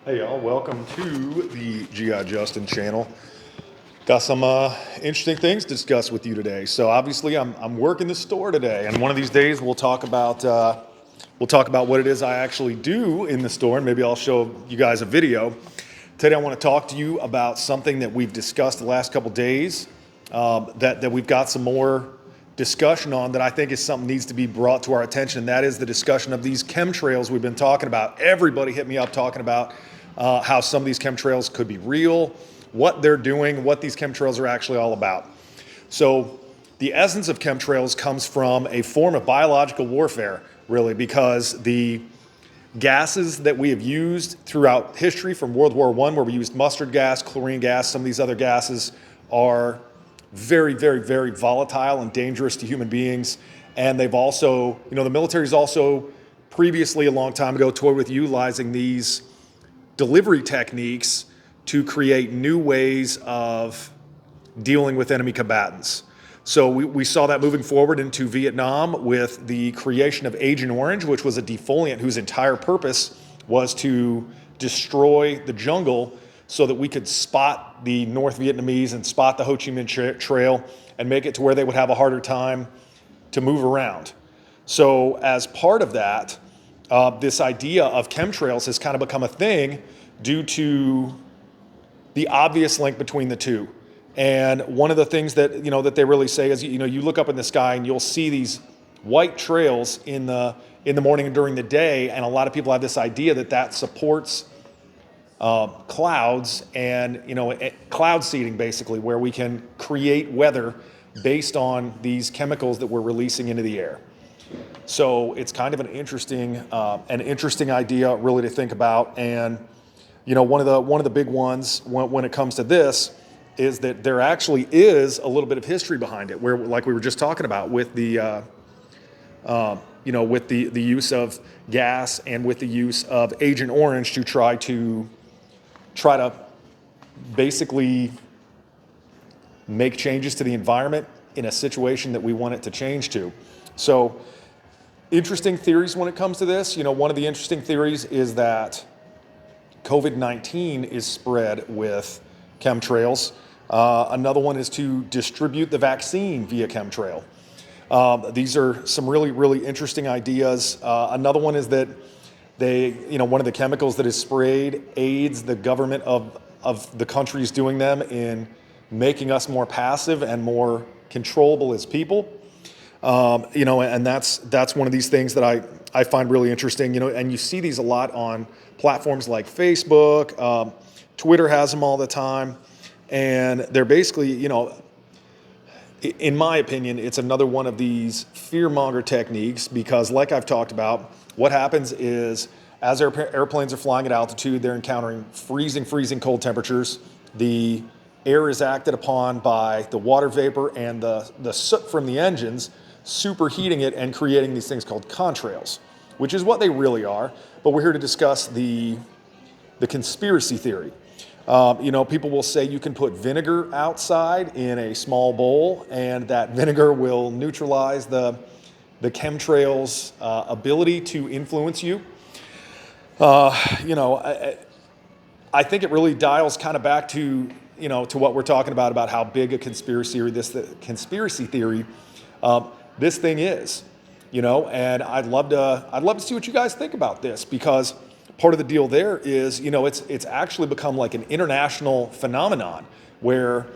Hey y'all, welcome to the GI Justin channel. Got some interesting things to discuss with you today. So obviously I'm working the store today, and one of these days we'll talk about what it is I actually do in the store, and maybe I'll show you guys a video. Today I want to talk to you about something that we've discussed the last couple days, that we've got some more discussion on that I think is something needs to be brought to our attention, and that is the discussion of these chemtrails we've been talking about. Everybody hit me up talking about how some of these chemtrails could be real, what they're doing, what these chemtrails are actually all about. So the essence of chemtrails comes from a form of biological warfare, really, because the gases that we have used throughout history from World War I, where we used mustard gas, chlorine gas, some of these other gases are very, very, very volatile and dangerous to human beings. And they've also, the military's also previously, a long time ago, toyed with utilizing these delivery techniques to create new ways of dealing with enemy combatants. So we saw that moving forward into Vietnam with the creation of Agent Orange, which was a defoliant whose entire purpose was to destroy the jungle so that we could spot the North Vietnamese and spot the Ho Chi Minh Trail and make it to where they would have a harder time to move around. So as part of that, this idea of chemtrails has kind of become a thing due to the obvious link between the two. And one of the things that that they really say is, you look up in the sky and you'll see these white trails in the morning and during the day, and a lot of people have this idea that supports clouds and cloud seeding, basically, where we can create weather based on these chemicals that we're releasing into the air. So it's kind of an interesting idea, really, to think about. And one of the big ones when it comes to this is that there actually is a little bit of history behind it, where, like we were just talking about, with the with the use of gas and with the use of Agent Orange to try to basically make changes to the environment in a situation that we want it to change to. So interesting theories when it comes to this. One of the interesting theories is that COVID-19 is spread with chemtrails. Another one is to distribute the vaccine via chemtrail. These are some really, really interesting ideas. Another one is that one of the chemicals that is sprayed aids the government of the countries doing them in making us more passive and more controllable as people. And that's one of these things that I find really interesting, and you see these a lot on platforms like Facebook. Twitter has them all the time, and they're basically, in my opinion, it's another one of these fear-monger techniques, because like I've talked about, what happens is, as airplanes are flying at altitude, they're encountering freezing cold temperatures. The air is acted upon by the water vapor and the soot from the engines, superheating it and creating these things called contrails, which is what they really are. But we're here to discuss the conspiracy theory. People will say you can put vinegar outside in a small bowl, and that vinegar will neutralize the chemtrails' ability to influence you. I think it really dials kind of back to to what we're talking about how big a conspiracy theory this thing is, and I'd love to see what you guys think about this, because part of the deal there is, it's actually become like an international phenomenon where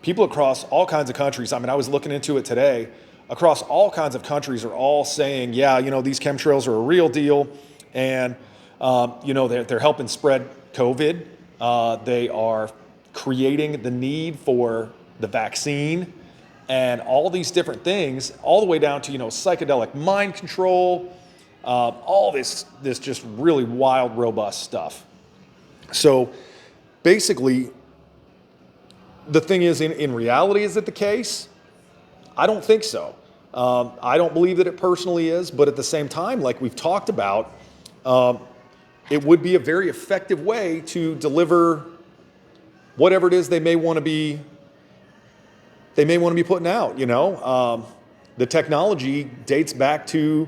people across all kinds of countries, I was looking into it today, across all kinds of countries are all saying, yeah, these chemtrails are a real deal, and they're helping spread COVID. They are creating the need for the vaccine and all these different things, all the way down to psychedelic mind control, all this just really wild, robust stuff. So basically, the thing is, in reality, is it the case? I don't think so. I don't believe that it personally is, but at the same time, like we've talked about, it would be a very effective way to deliver whatever it is they may want to be putting out. The technology dates back to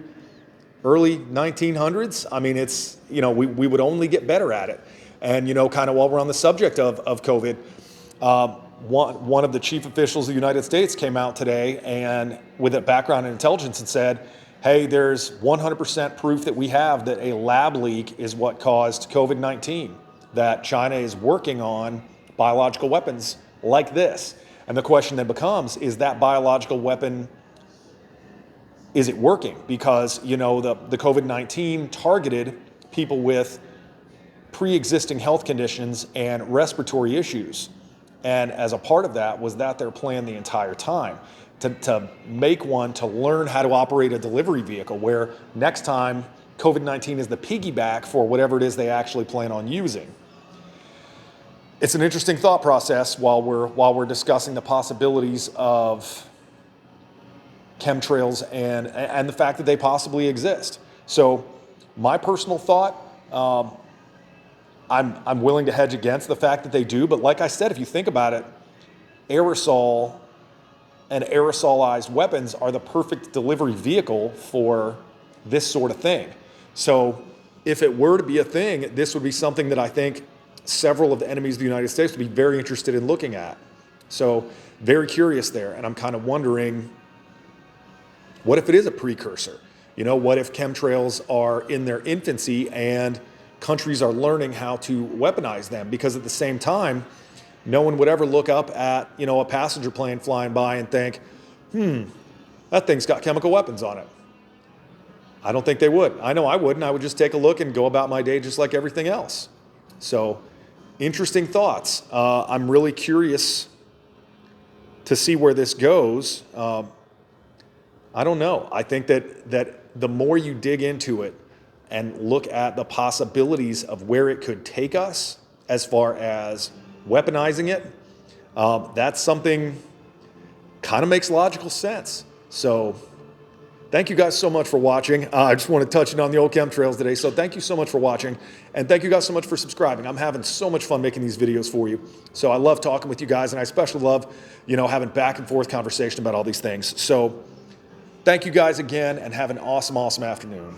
early 1900s. I mean, it's, we would only get better at it. And, kind of while we're on the subject of COVID, one of the chief officials of the United States came out today and with a background in intelligence and said, hey, there's 100% proof that we have that a lab leak is what caused COVID-19, that China is working on biological weapons like this. And the question then becomes, is that biological weapon, is it working? Because, the COVID-19 targeted people with pre-existing health conditions and respiratory issues. And as a part of that, was that their plan the entire time? To make one to learn how to operate a delivery vehicle, where next time COVID-19 is the piggyback for whatever it is they actually plan on using. It's an interesting thought process while we're discussing the possibilities of chemtrails and the fact that they possibly exist. So my personal thought, I'm willing to hedge against the fact that they do, but like I said, if you think about it, aerosol and aerosolized weapons are the perfect delivery vehicle for this sort of thing. So if it were to be a thing, this would be something that I think several of the enemies of the United States would be very interested in looking at. So very curious there. And I'm kind of wondering, what if it is a precursor? What if chemtrails are in their infancy and countries are learning how to weaponize them? Because at the same time, no one would ever look up at, a passenger plane flying by and think, that thing's got chemical weapons on it. I don't think they would. I know I wouldn't. I would just take a look and go about my day just like everything else. So, interesting thoughts. I'm really curious to see where this goes. I don't know. I think that the more you dig into it and look at the possibilities of where it could take us as far as weaponizing it, that's something kind of makes logical sense. So thank you guys so much for watching. I just want to touch on the old chemtrails today. So thank you so much for watching. And thank you guys so much for subscribing. I'm having so much fun making these videos for you. So I love talking with you guys. And I especially love, having back and forth conversation about all these things. So thank you guys again and have an awesome, awesome afternoon.